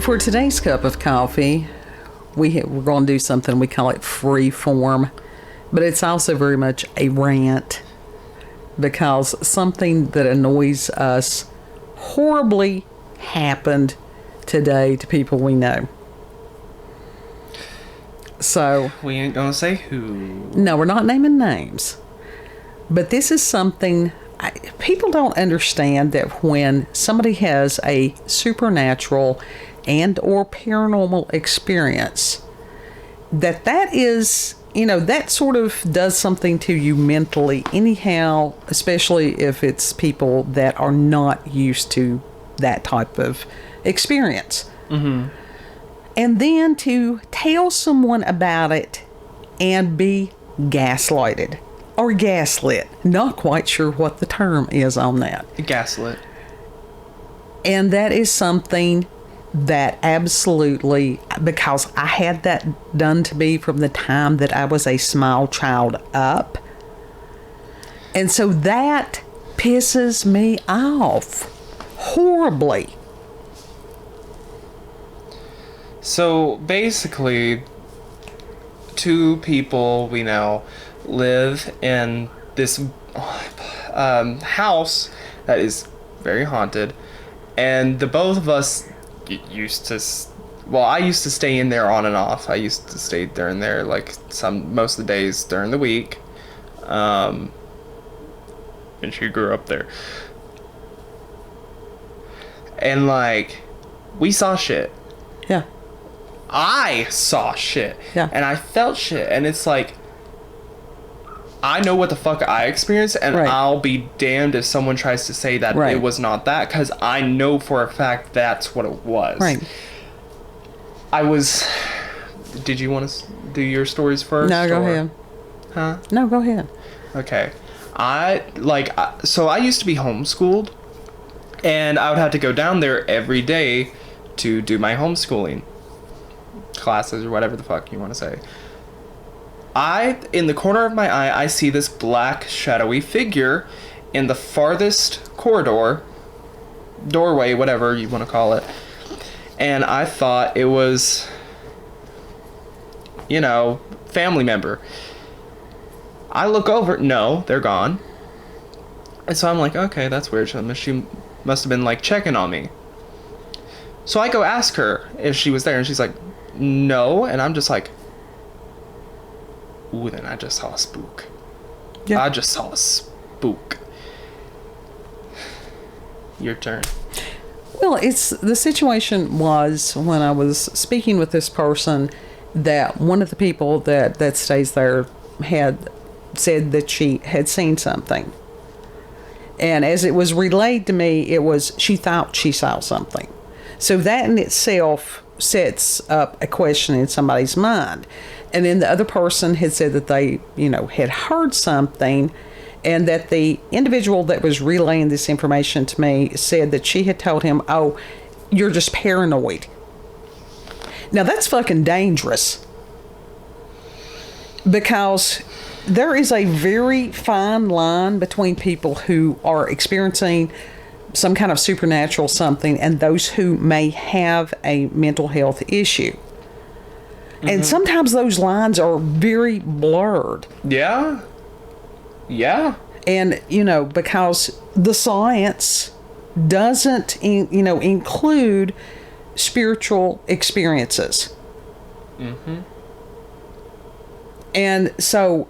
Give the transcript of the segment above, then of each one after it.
For today's cup of coffee, we're going to do something we call it free form, but it's also very much a rant because something that annoys us horribly happened today to people we know. So we ain't gonna say who. No, we're not naming names. But this is something people don't understand, that when somebody has a supernatural and or paranormal experience, that is, that sort of does something to you mentally anyhow, especially if it's people that are not used to that type of experience. Mm-hmm. And then to tell someone about it and be gaslighted or gaslit. Not quite sure what the term is on that. Gaslit. And that is something that absolutely, because I had that done to me from the time that I was a small child up. And so that pisses me off horribly. So basically, two people we know live in this house that is very haunted, and the both of us used to, I used to stay in there on and off. I used to stay during there like most of the days during the week, and she grew up there, and we saw shit. Yeah. I saw shit. Yeah. And I felt shit. And it's like, I know what the fuck I experienced, and right. I'll be damned if someone tries to say that right. it was not that, because I know for a fact that's what it was. Right. Did you want to do your stories first? No, go ahead. Huh? No, go ahead. Okay. So I used to be homeschooled, and I would have to go down there every day to do my homeschooling classes or whatever the fuck you want to say. In the corner of my eye, I see this black shadowy figure in the farthest doorway, whatever you want to call it. And I thought it was, family member. I look over, no, they're gone. And so I'm like, okay, that's weird. She must have been checking on me. So I go ask her if she was there, and she's like, no. And I'm just like, ooh, then I just saw a spook. Yeah. I just saw a spook. Your turn. Well, the situation was when I was speaking with this person that one of the people that stays there had said that she had seen something. And as it was relayed to me, she thought she saw something. So that in itself sets up a question in somebody's mind. And then the other person had said that they, had heard something, and that the individual that was relaying this information to me said that she had told him, oh, you're just paranoid. Now that's fucking dangerous, because there is a very fine line between people who are experiencing some kind of supernatural something and those who may have a mental health issue. Mm-hmm. And sometimes those lines are very blurred. Yeah. Yeah. And, because the science doesn't, include spiritual experiences. Mm-hmm. And so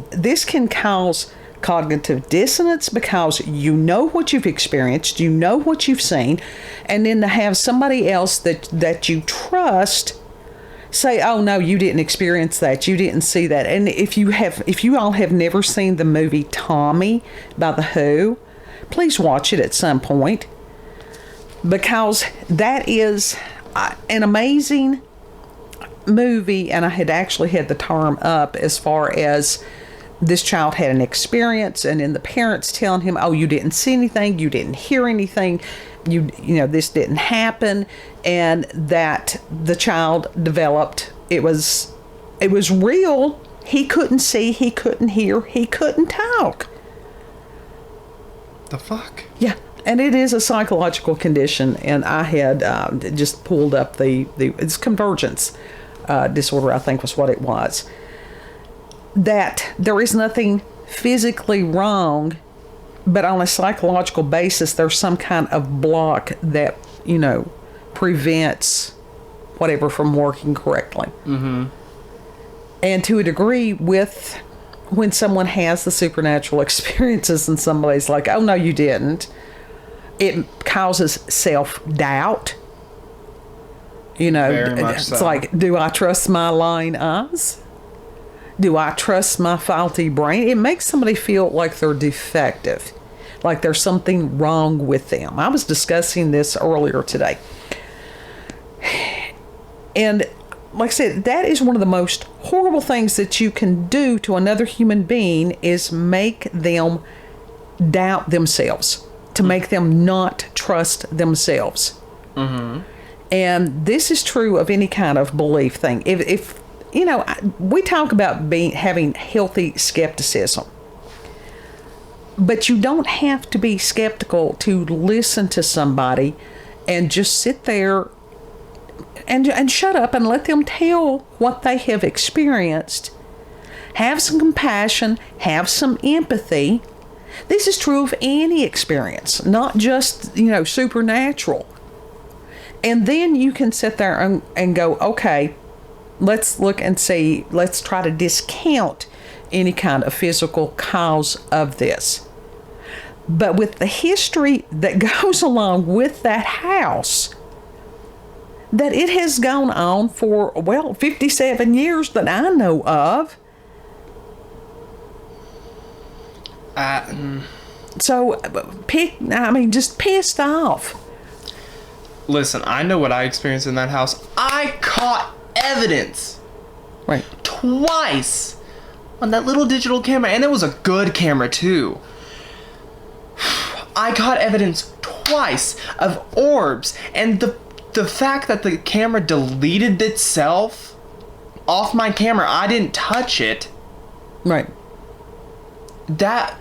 this can cause cognitive dissonance, because you know what you've experienced, you know what you've seen, and then to have somebody else that you trust say, oh no, you didn't experience that, you didn't see that. And if you all have never seen the movie Tommy by The Who, please watch it at some point, because that is an amazing movie. And I had actually had the term up as far as this child had an experience, and then the parents telling him, oh, you didn't see anything, you didn't hear anything, this didn't happen, and that the child developed, it was real. He couldn't see, he couldn't hear, he couldn't talk. The fuck? Yeah. And it is a psychological condition, and I had just pulled up it's convergence disorder, I think was what it was. That there is nothing physically wrong, but on a psychological basis, there's some kind of block that, prevents whatever from working correctly. Mm-hmm. And to a degree, when someone has the supernatural experiences and somebody's like, oh, no, you didn't, it causes self-doubt. Very much it's so. like, do I trust my lying eyes? Do I trust my faulty brain? It makes somebody feel like they're defective, like there's something wrong with them. I was discussing this earlier today. And like I said, that is one of the most horrible things that you can do to another human being, is make them doubt themselves, to make them not trust themselves. Mm-hmm. And this is true of any kind of belief thing. If we talk about having healthy skepticism, but you don't have to be skeptical to listen to somebody and just sit there and shut up and let them tell what they have experienced. Have some compassion, have some empathy. This is true of any experience, not just, supernatural. And then you can sit there and go, okay, let's look and see, let's try to discount any kind of physical cause of this. But with the history that goes along with that house, that it has gone on for, 57 years that I know of. So, just pissed off. Listen, I know what I experienced in that house. I caught evidence. Right. Twice. On that little digital camera. And it was a good camera, too. I caught evidence twice of orbs. And the fact that the camera deleted itself off my camera, I didn't touch it. Right. That...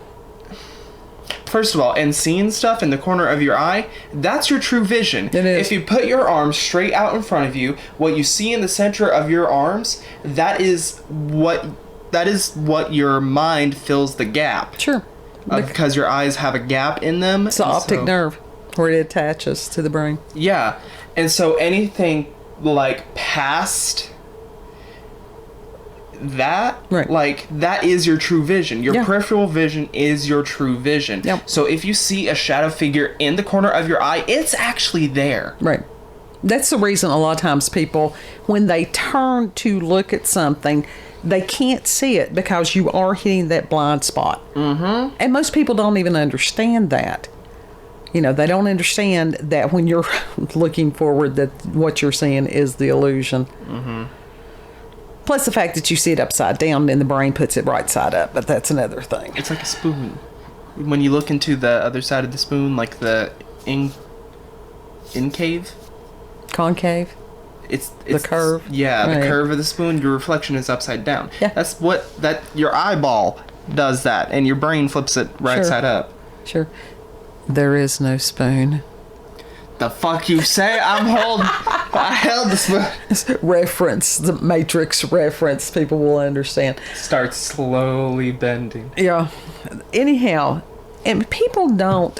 First of all, and seeing stuff in the corner of your eye, that's your true vision. It is. If you put your arms straight out in front of you, what you see in the center of your arms, that is what your mind fills the gap. Sure. Because your eyes have a gap in them. It's the optic nerve where it attaches to the brain. Yeah. And so anything like past that, right, like that is your true vision. Your peripheral vision is your true vision. Yep. So if you see a shadow figure in the corner of your eye, it's actually there. Right. That's the reason a lot of times people, when they turn to look at something, they can't see it because you are hitting that blind spot. Mm-hmm. And most people don't even understand that. They don't understand that when you're looking forward, that what you're seeing is the illusion. Mm-hmm. Plus the fact that you see it upside down and the brain puts it right side up, but that's another thing. It's like a spoon. When you look into the other side of the spoon, like the incave? Concave? It's the curve? Yeah, right. The curve of the spoon, your reflection is upside down. Yeah. That's your eyeball does that, and your brain flips it right side up. Sure. There is no spoon. The fuck you say? I held the spoon. Reference, the Matrix reference, people will understand. Starts slowly bending. Yeah. Anyhow, and people don't,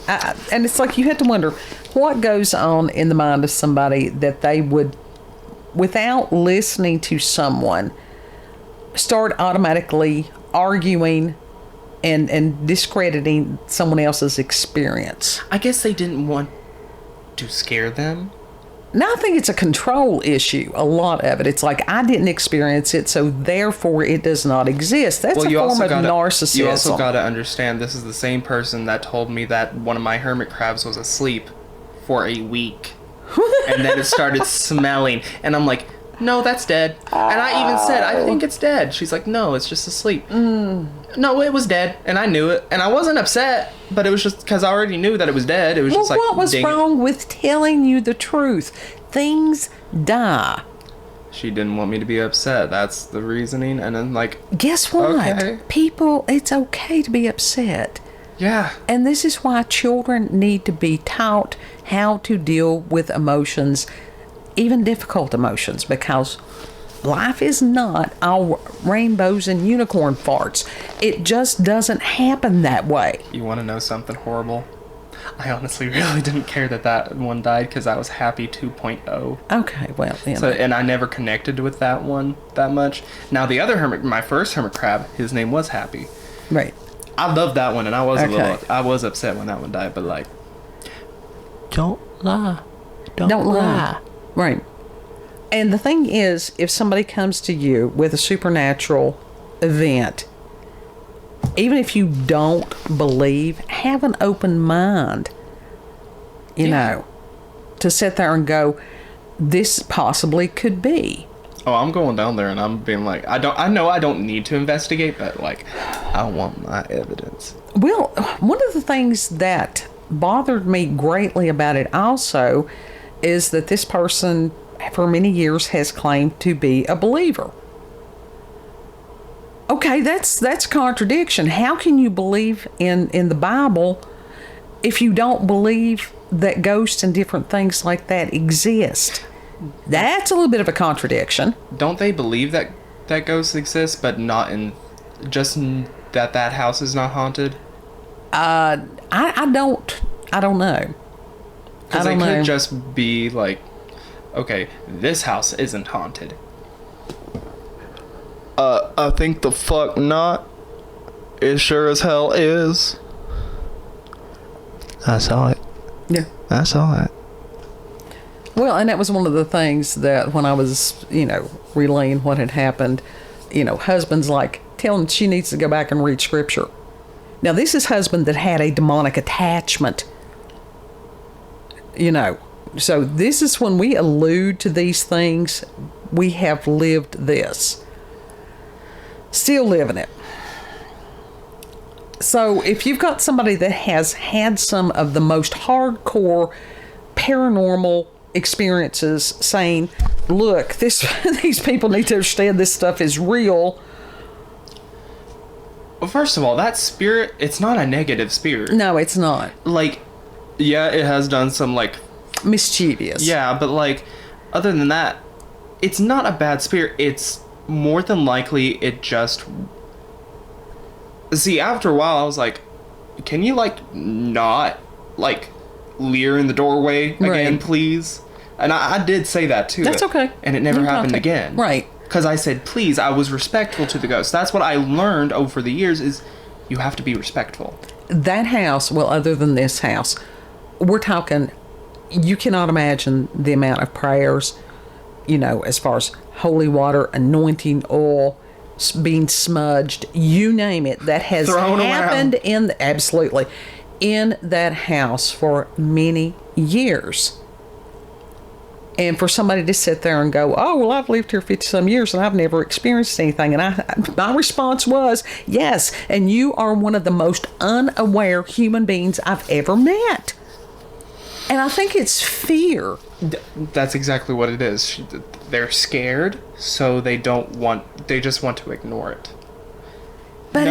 and it's like you have to wonder what goes on in the mind of somebody that they would, without listening to someone, start automatically arguing and discrediting someone else's experience. I guess they didn't want to scare them. Now, I think it's a control issue, a lot of it. It's like, I didn't experience it, so therefore it does not exist. That's a form of narcissism. You also got to understand, this is the same person that told me that one of my hermit crabs was asleep for a week. And then it started smelling. And I'm like, no, that's dead. And I even said, I think it's dead. She's like, no, it's just asleep. No, it was dead. And I knew it. And I wasn't upset, but it was just because I already knew that it was dead. It was just like, what was wrong with telling you the truth? Things die. She didn't want me to be upset. That's the reasoning. And then, like, guess what? Okay. People, it's okay to be upset. Yeah. And this is why children need to be taught how to deal with emotions, even difficult emotions, because life is not all rainbows and unicorn farts. It just doesn't happen that way. You want to know something horrible? I honestly really didn't care that one died because I was happy 2.0. Okay, well, So, and I never connected with that one that much. Now, the other hermit, my first hermit crab, his name was Happy. right. I loved that one, and I was Okay. I was upset when that one died, but like, Don't lie. Don't lie. Right. And the thing is, if somebody comes to you with a supernatural event, even if you don't believe, have an open mind, you know, to sit there and go, this possibly could be. oh, I'm going down there and I'm being like, I know I don't need to investigate, but like, I want my evidence. Well, one of the things that bothered me greatly about it also is that this person for many years has claimed to be a believer. Okay, that's contradiction. How can you believe in the Bible if you don't believe that ghosts and different things like that exist? That's a little bit of a contradiction. Don't they believe that ghosts exist, but not in just that house is not haunted? I don't know. Because they could just be like, okay, this house isn't haunted. I think the fuck not. It sure as hell is. I saw it. Yeah. I saw it. Well, and that was one of the things that when I was, relaying what had happened, husband's like, telling she needs to go back and read scripture. Now, this is husband that had a demonic attachment, So this is when we allude to these things, we have lived this. Still living it. So if you've got somebody that has had some of the most hardcore paranormal experiences saying, look, these people need to understand this stuff is real. Well, first of all, that spirit, it's not a negative spirit. No, it's not. Like, yeah, it has done some, like... mischievous. Yeah, but, like, other than that, it's not a bad spirit. It's more than likely it just... See, after a while, I was like, can you, like, not, like, leer in the doorway again, Right. please? And I did say that, too. That's okay. And it never You happened talked. again. Right. Because I said, please, I was respectful to the ghost. That's what I learned over the years is you have to be respectful. That house, well, other than this house, we're talking, you cannot imagine the amount of prayers, as far as holy water, anointing oil, being smudged, you name it, that has Thrown happened around. absolutely in that house for many years. And for somebody to sit there and go, oh, well, I've lived here 50-some years and I've never experienced anything. And my response was, yes, and you are one of the most unaware human beings I've ever met. And I think it's fear. That's exactly what it is. They're scared, so they just want to ignore it. But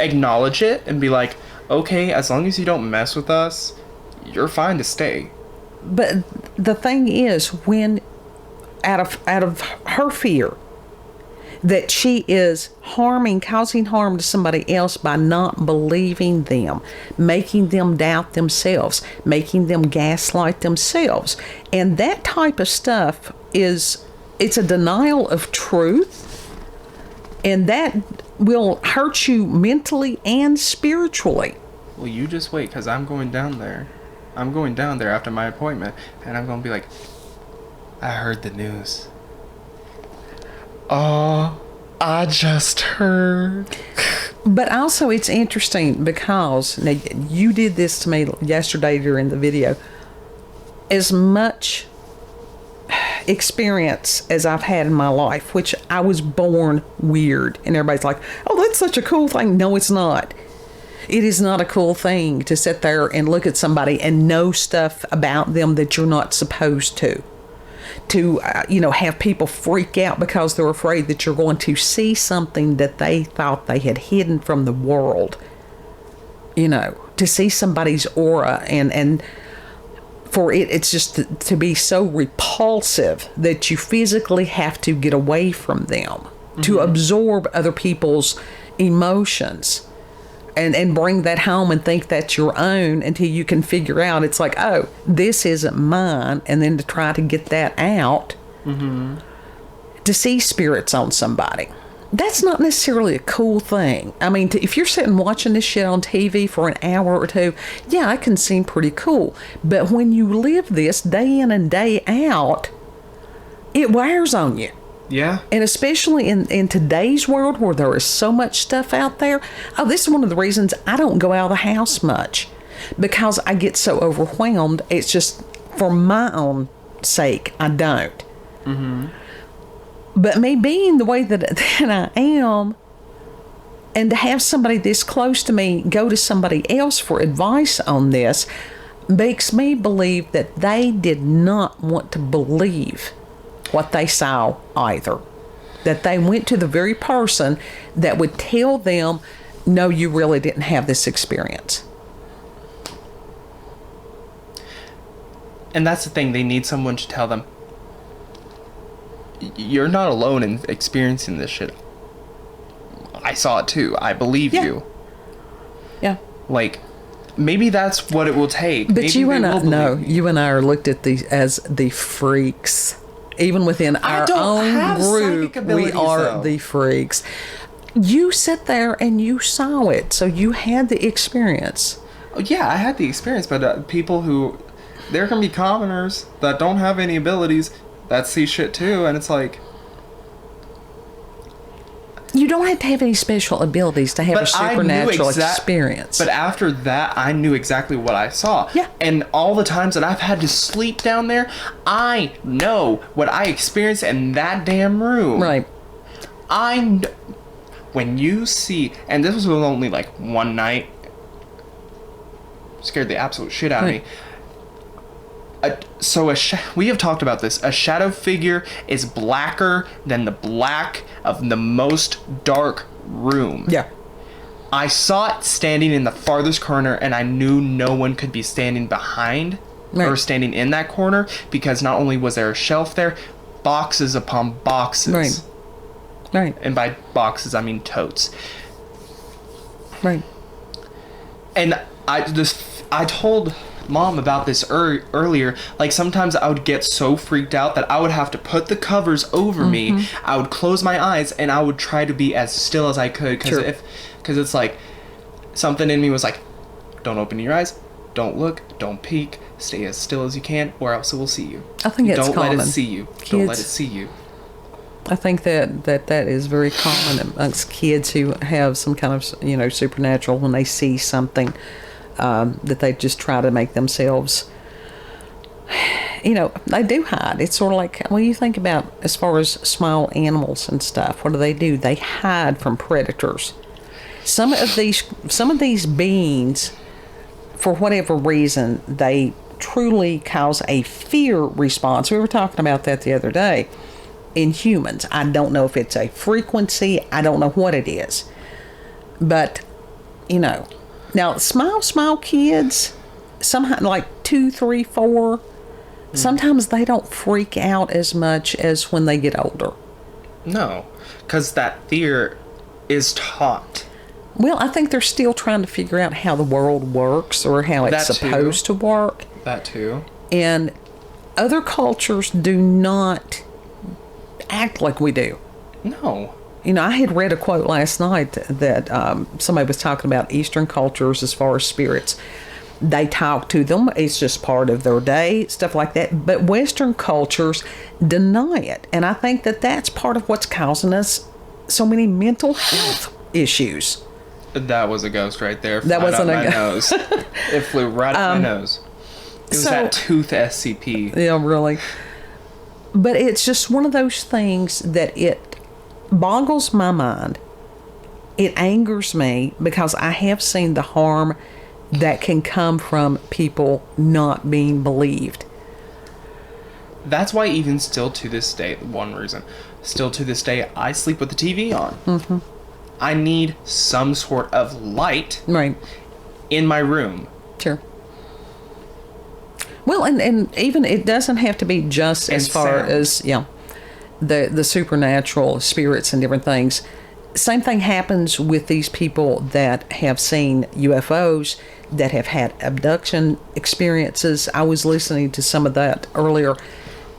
Acknowledge it and be like, okay, as long as you don't mess with us, you're fine to stay. But the thing is, when out of her fear that she is causing harm to somebody else by not believing them, making them doubt themselves, making them gaslight themselves, and that type of stuff it's a denial of truth, and that will hurt you mentally and spiritually. Well, you just wait, because I'm going down there. I'm going down there after my appointment, and I'm going to be like, I heard the news. Oh, I just heard. But also it's interesting because, now you did this to me yesterday during the video, as much experience as I've had in my life, which I was born weird, and everybody's like, oh, that's such a cool thing. No, it's not. It is not a cool thing to sit there and look at somebody and know stuff about them that you're not supposed to. To, have people freak out because they're afraid that you're going to see something that they thought they had hidden from the world. To to see somebody's aura and for it's just to be so repulsive that you physically have to get away from them, to absorb other people's emotions and bring that home and think that's your own until you can figure out it's like, oh, this isn't mine, and then to try to get that out, to see spirits on somebody. That's not necessarily a cool thing. I mean, if you're sitting watching this shit on TV for an hour or two, yeah, it can seem pretty cool. But when you live this day in and day out, it wears on you. Yeah. And especially in today's world where there is so much stuff out there. Oh, this is one of the reasons I don't go out of the house much, because I get so overwhelmed. It's just for my own sake, I don't. But me being the way that I am, and to have somebody this close to me go to somebody else for advice on this, makes me believe that they did not want to believe what they saw either. That they went to the very person that would tell them, no, you really didn't have this experience. And that's the thing, they need someone to tell them, you're not alone in experiencing this shit. I saw it too. I believe you. Yeah. Like, maybe that's what it will take. But maybe you and I, no, me. you and I are looked at as the freaks. Even within our own group, we are the freaks. You sat there and you saw it, so you had the experience. Yeah, I had the experience, but people who, there can be commoners that don't have any abilities that see shit too, and it's like, you don't have to have any special abilities to have a supernatural experience. But after that, I knew exactly what I saw. Yeah. And all the times that I've had to sleep down there, I know what I experienced in that damn room. Right. When you see, and this was only like one night, scared the absolute shit out of me. We have talked about this. A shadow figure is blacker than the black of the most dark room. Yeah. I saw it standing in the farthest corner, and I knew no one could be standing behind or standing in that corner, because not only was there a shelf there, boxes upon boxes. Right. And by boxes, I mean totes. Right. And I told Mom about this earlier. Like, sometimes I would get so freaked out that I would have to put the covers over me. I would close my eyes and I would try to be as still as I could, because it's like something in me was like, don't open your eyes, don't look, don't peek, stay as still as you can, or else it will see you. I think it's common. Don't let it see you. Don't let it see you. I think that is very common amongst kids who have some kind of supernatural, when they see something. That they just try to make themselves, they do hide. It's sort of like, when you think about as far as small animals and stuff, what do? They hide from predators. Some of these beings, for whatever reason, they truly cause a fear response. We were talking about that the other day in humans. I don't know if it's a frequency. I don't know what it is. But, now, small kids, somehow like 2, 3, 4, sometimes they don't freak out as much as when they get older. No, because that fear is taught. Well, I think they're still trying to figure out how the world works, or how it's supposed to work. That too. And other cultures do not act like we do. No. I had read a quote last night that somebody was talking about Eastern cultures as far as spirits. They talk to them. It's just part of their day, stuff like that. But Western cultures deny it. And I think that that's part of what's causing us so many mental health issues. That was a ghost right there. That wasn't a ghost. It flew right up my nose. It was that tooth SCP. Yeah, really. But it's just one of those things that it boggles my mind. It angers me, because I have seen the harm that can come from people not being believed. That's why even still to this day, one reason, still to this day, I sleep with the TV on. I need some sort of light. Right. in my room. Sure. Well, and even it doesn't have to be just as far as the supernatural spirits and different things. Same thing happens with these people that have seen UFOs, that have had abduction experiences. I was listening to some of that earlier.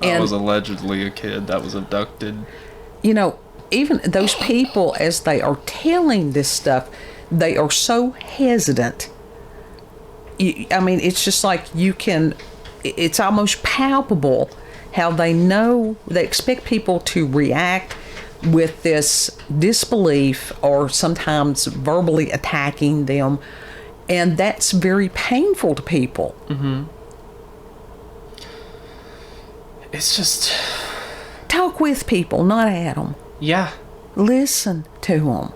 I was allegedly a kid that was abducted. You know, even those people, as they are telling this stuff, they are so hesitant. I mean, it's just like it's almost palpable how they know, they expect people to react with this disbelief or sometimes verbally attacking them. And that's very painful to people. Mm-hmm. It's just... Talk with people, not at them. Yeah. Listen to them.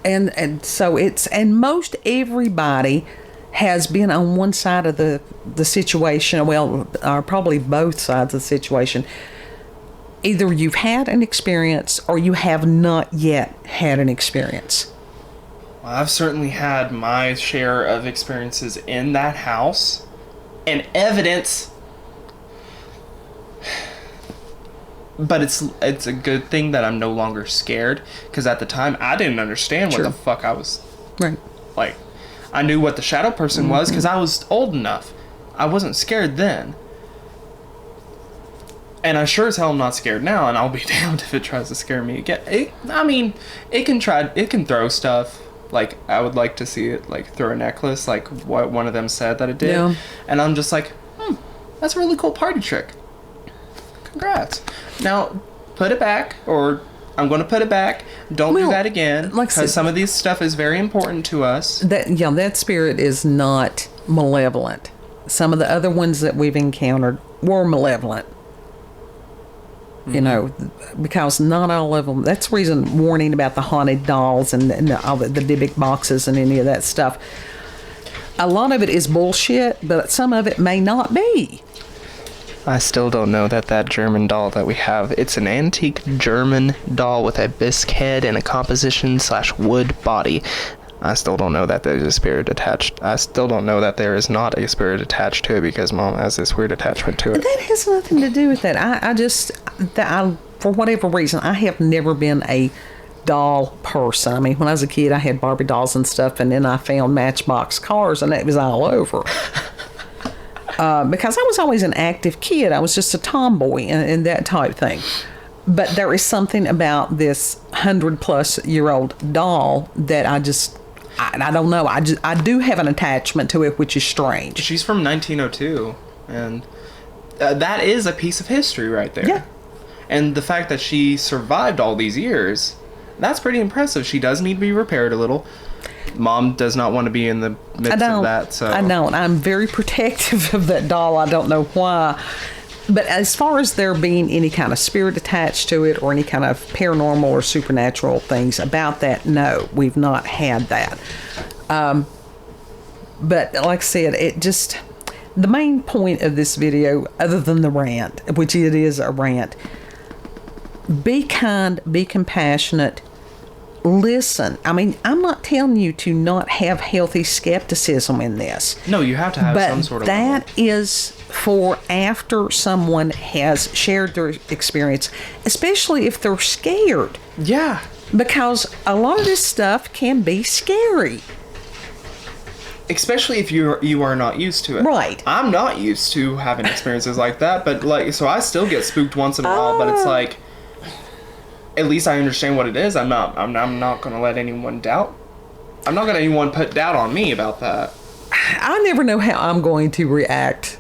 And so and most everybody has been on one side of the situation, well, or probably both sides of the situation. Either you've had an experience or you have not yet had an experience. Well, I've certainly had my share of experiences in that house and evidence. But it's a good thing that I'm no longer scared, because at the time I didn't understand what the fuck I was. Right. Like, I knew what the shadow person was because I was old enough. I wasn't scared then. And I sure as hell am not scared now, and I'll be damned if it tries to scare me again. It can throw stuff. Like, I would like to see it, like, throw a necklace, like what one of them said that it did. Yeah. And I'm just like, that's a really cool party trick. Congrats. Now, put it back, or I'm going to put it back. Don't do that again, because some of this stuff is very important to us. That spirit is not malevolent. Some of the other ones that we've encountered were malevolent. You know, because not all of them. That's the reason warning about the haunted dolls and all the Dybbuk boxes and any of that stuff. A lot of it is bullshit, but some of it may not be. I still don't know that German doll that we have, it's an antique German doll with a bisque head and a composition/wood body. I still don't know that there's a spirit attached. I still don't know that there is not a spirit attached to it, because Mom has this weird attachment to it. That has nothing to do with that. I for whatever reason, I have never been a doll person. I mean, when I was a kid, I had Barbie dolls and stuff, and then I found Matchbox cars, and it was all over. Because I was always an active kid. I was just a tomboy and that type thing. But there is something about this 100-plus-year-old doll that I don't know. I do have an attachment to it, which is strange. She's from 1902, and that is a piece of history right there. Yeah. And the fact that she survived all these years, that's pretty impressive. She does need to be repaired a little. Mom does not want to be in the midst of that. So I don't. I'm very protective of that doll. I don't know why. But as far as there being any kind of spirit attached to it or any kind of paranormal or supernatural things about that, no, we've not had that. But like I said, the main point of this video, other than the rant, which it is a rant, be kind, be compassionate, listen. I mean, I'm not telling you to not have healthy skepticism in this. No, you have to have some sort of... But that is for after someone has shared their experience, especially if they're scared. Yeah. Because a lot of this stuff can be scary. Especially if you are not used to it. Right. I'm not used to having experiences like that, but so I still get spooked once in a while, but it's like, at least I understand what it is. I'm not going to let anyone doubt. I'm not going to let anyone put doubt on me about that. I never know how I'm going to react.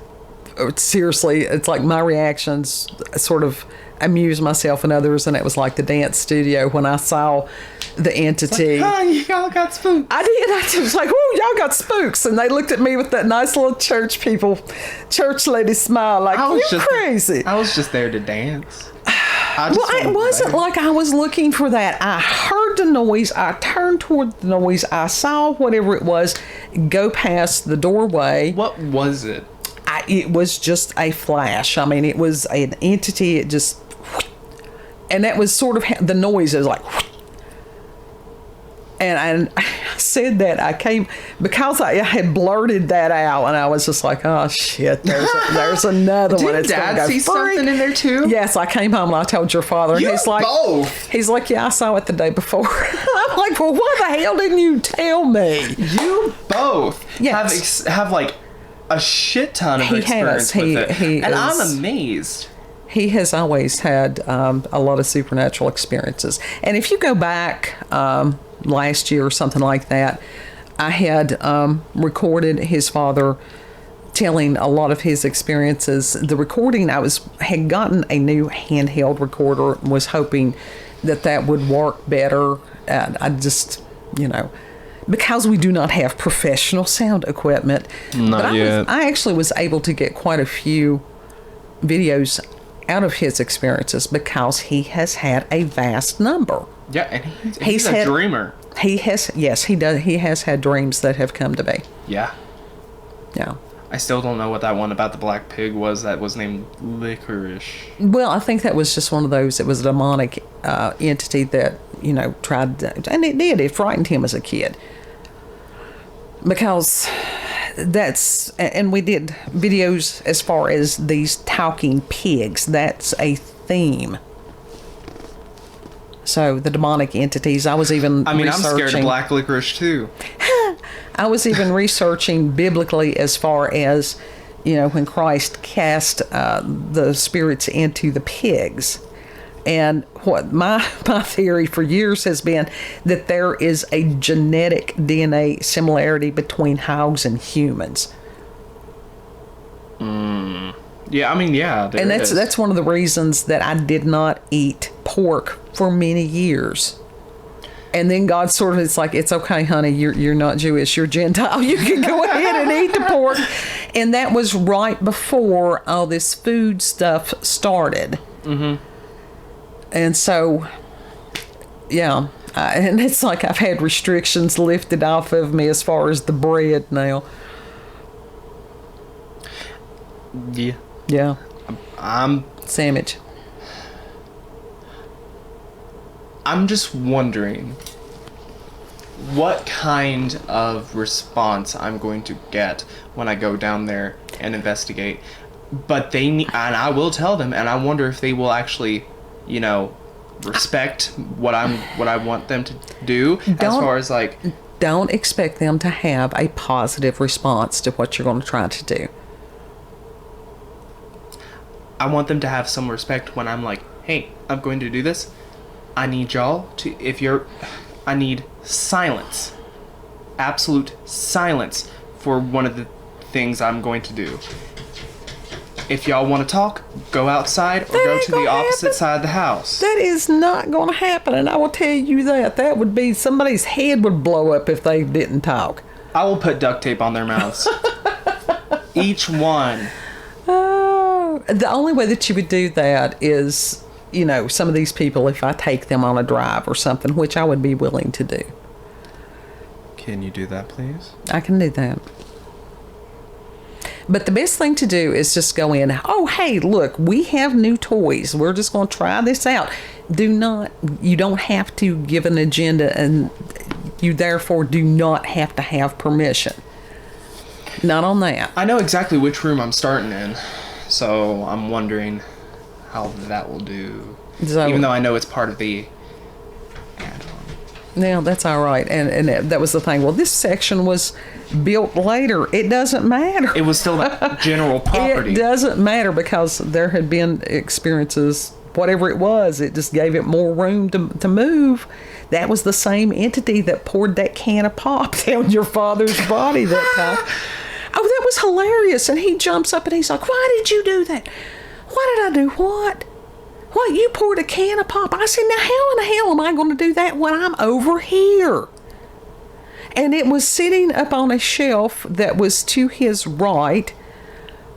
Seriously, it's like my reactions sort of amuse myself and others, and it was like the dance studio when I saw the entity. Like, y'all got spooked. I did. I was like, oh, y'all got spooks. And they looked at me with that nice little church lady smile like, you're crazy. I was just there to dance. It wasn't like I was looking for that. I heard the noise. I turned toward the noise. I saw whatever it was go past the doorway. What was it? It was just a flash. I mean, it was an entity. It just... And that was sort of... The noise is like... And I said that because I had blurted that out, and I was just like, oh shit, there's another one. Did Dad see something in there too? Yes, I came home and I told your father. And he's like, both. He's like, yeah, I saw it the day before. I'm like, well, why the hell didn't you tell me? You both have like a shit ton of experience with it, and I'm amazed. He has always had a lot of supernatural experiences. And if you go back last year or something like that, I had recorded his father telling a lot of his experiences. The recording, had gotten a new handheld recorder, was hoping that would work better. And I just, because we do not have professional sound equipment. Not yet. I actually was able to get quite a few videos out of his experiences because he has had a vast number. Yeah, and he's a dreamer. He has had dreams that have come to be. Yeah. Yeah. I still don't know what that one about the black pig was that was named Licorice. Well, I think that was just one of those. It was a demonic entity that, tried to, and it frightened him as a kid. Because and we did videos as far as these talking pigs. That's a theme. So the demonic entities, I was even I'm scared of black licorice too. I was even researching biblically as far as, when Christ cast the spirits into the pigs. And what my theory for years has been that there is a genetic DNA similarity between hogs and humans. Yeah, there is. That's one of the reasons that I did not eat pork for many years. And then God sort of, it's like, it's okay, honey, you're not Jewish, you're Gentile. You can go ahead and eat the pork. And that was right before all this food stuff started. Mm-hmm. And so, yeah. And it's like I've had restrictions lifted off of me as far as the bread now. Yeah. Yeah. I'm sandwich. I'm just wondering what kind of response I'm going to get when I go down there and investigate. But and I will tell them, and I wonder if they will actually, respect what I want them to do. As far as like, don't expect them to have a positive response to what you're going to try to do. I want them to have some respect when I'm like, hey, I'm going to do this. I need y'all to, I need silence. Absolute silence for one of the things I'm going to do. If y'all want to talk, go outside or go to the opposite side of the house. That is not going to happen, and I will tell you that. That would be, somebody's head would blow up if they didn't talk. I will put duct tape on their mouths. Each one. The only way that you would do that is, some of these people, if I take them on a drive or something, which I would be willing to do. Can you do that, please? I can do that. But the best thing to do is just go in, oh, hey, look, we have new toys. We're just going to try this out. You don't have to give an agenda, and you therefore do not have to have permission. Not on that. I know exactly which room I'm starting in, so I'm wondering how that will do. So, even though I know it's part of the add-on. Yeah, that's all right. And that was the thing. Well, this section was built later. It doesn't matter. It was still that general property. It doesn't matter because there had been experiences, whatever it was, it just gave it more room to move. That was the same entity that poured that can of pop down your father's body that time. Oh, that was hilarious. And he jumps up and he's like, why did you do that? Why did I do what? What, you poured a can of pop? I said, now how in the hell am I going to do that when I'm over here? And it was sitting up on a shelf that was to his right,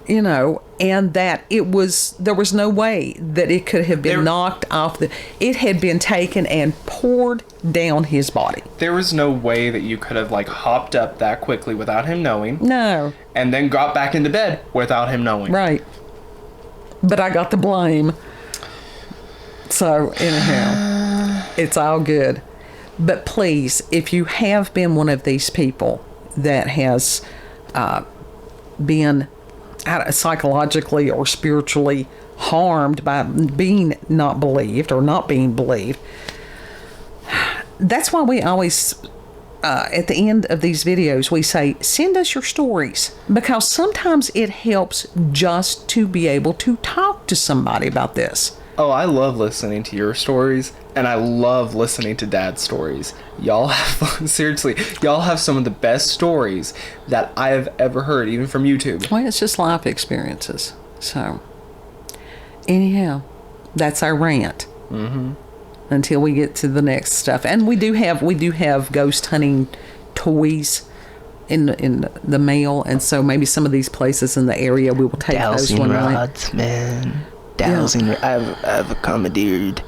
and that there was no way that it could have been knocked off. It had been taken and poured down his body. There was no way that you could have hopped up that quickly without him knowing. No. And then got back into bed without him knowing. Right. But I got the blame. So anyhow, it's all good. But please, if you have been one of these people that has been psychologically or spiritually harmed by being not believed or not being believed, that's why we always at the end of these videos we say send us your stories, because sometimes it helps just to be able to talk to somebody about this. Oh, I love listening to your stories, and I love listening to Dad's stories. Y'all have, seriously, y'all have some of the best stories that I have ever heard, even from YouTube. Well, it's just life experiences. So, anyhow, that's our rant. Mm-hmm. Until we get to the next stuff. And we do have ghost hunting toys in the mail, and so maybe some of these places in the area we will take Dowsing those rods, man. Dowsing. Yeah. I've commandeered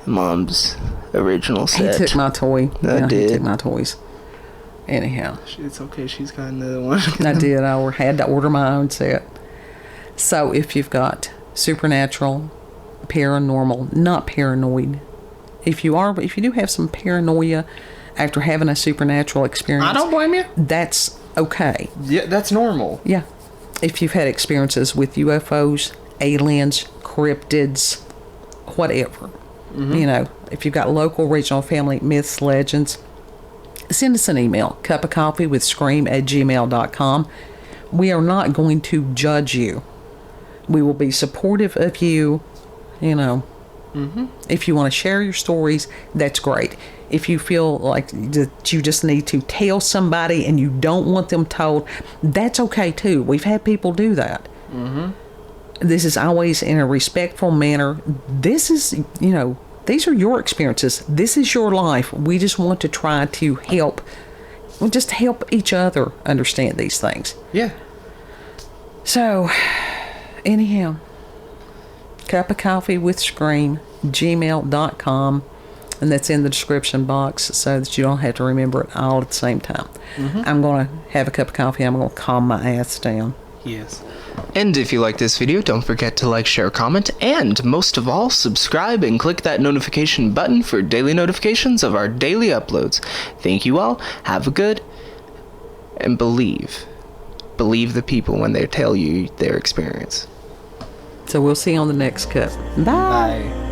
Mom's original set. He took my toy. I did. He took my toys. Anyhow, It's okay. She's got another one. I did. I had to order my own set. So if you've got supernatural, paranormal, not paranoid, if you do have some paranoia after having a supernatural experience, I don't blame you. That's okay. Yeah, that's normal. Yeah. If you've had experiences with UFOs, aliens, cryptids, whatever, if you've got local, regional, family, myths, legends, send us an email, cupofcoffeewithscream@gmail.com. We are not going to judge you. We will be supportive of you, If you want to share your stories, that's great. If you feel like that you just need to tell somebody and you don't want them told, that's okay too. We've had people do that. Mm-hmm. This is always in a respectful manner. This is, these are your experiences. This is your life. We just want to try to help each other understand these things. Yeah. So, anyhow, cup of coffee with scream, gmail.com, and that's in the description box so that you don't have to remember it all at the same time. Mm-hmm. I'm going to have a cup of coffee. I'm going to calm my ass down. Yes. And if you like this video, don't forget to like, share, comment, and most of all, subscribe and click that notification button for daily notifications of our daily uploads. Thank you all. Have a good, and believe the people when they tell you their experience. So we'll see you on the next cup. Bye. Bye.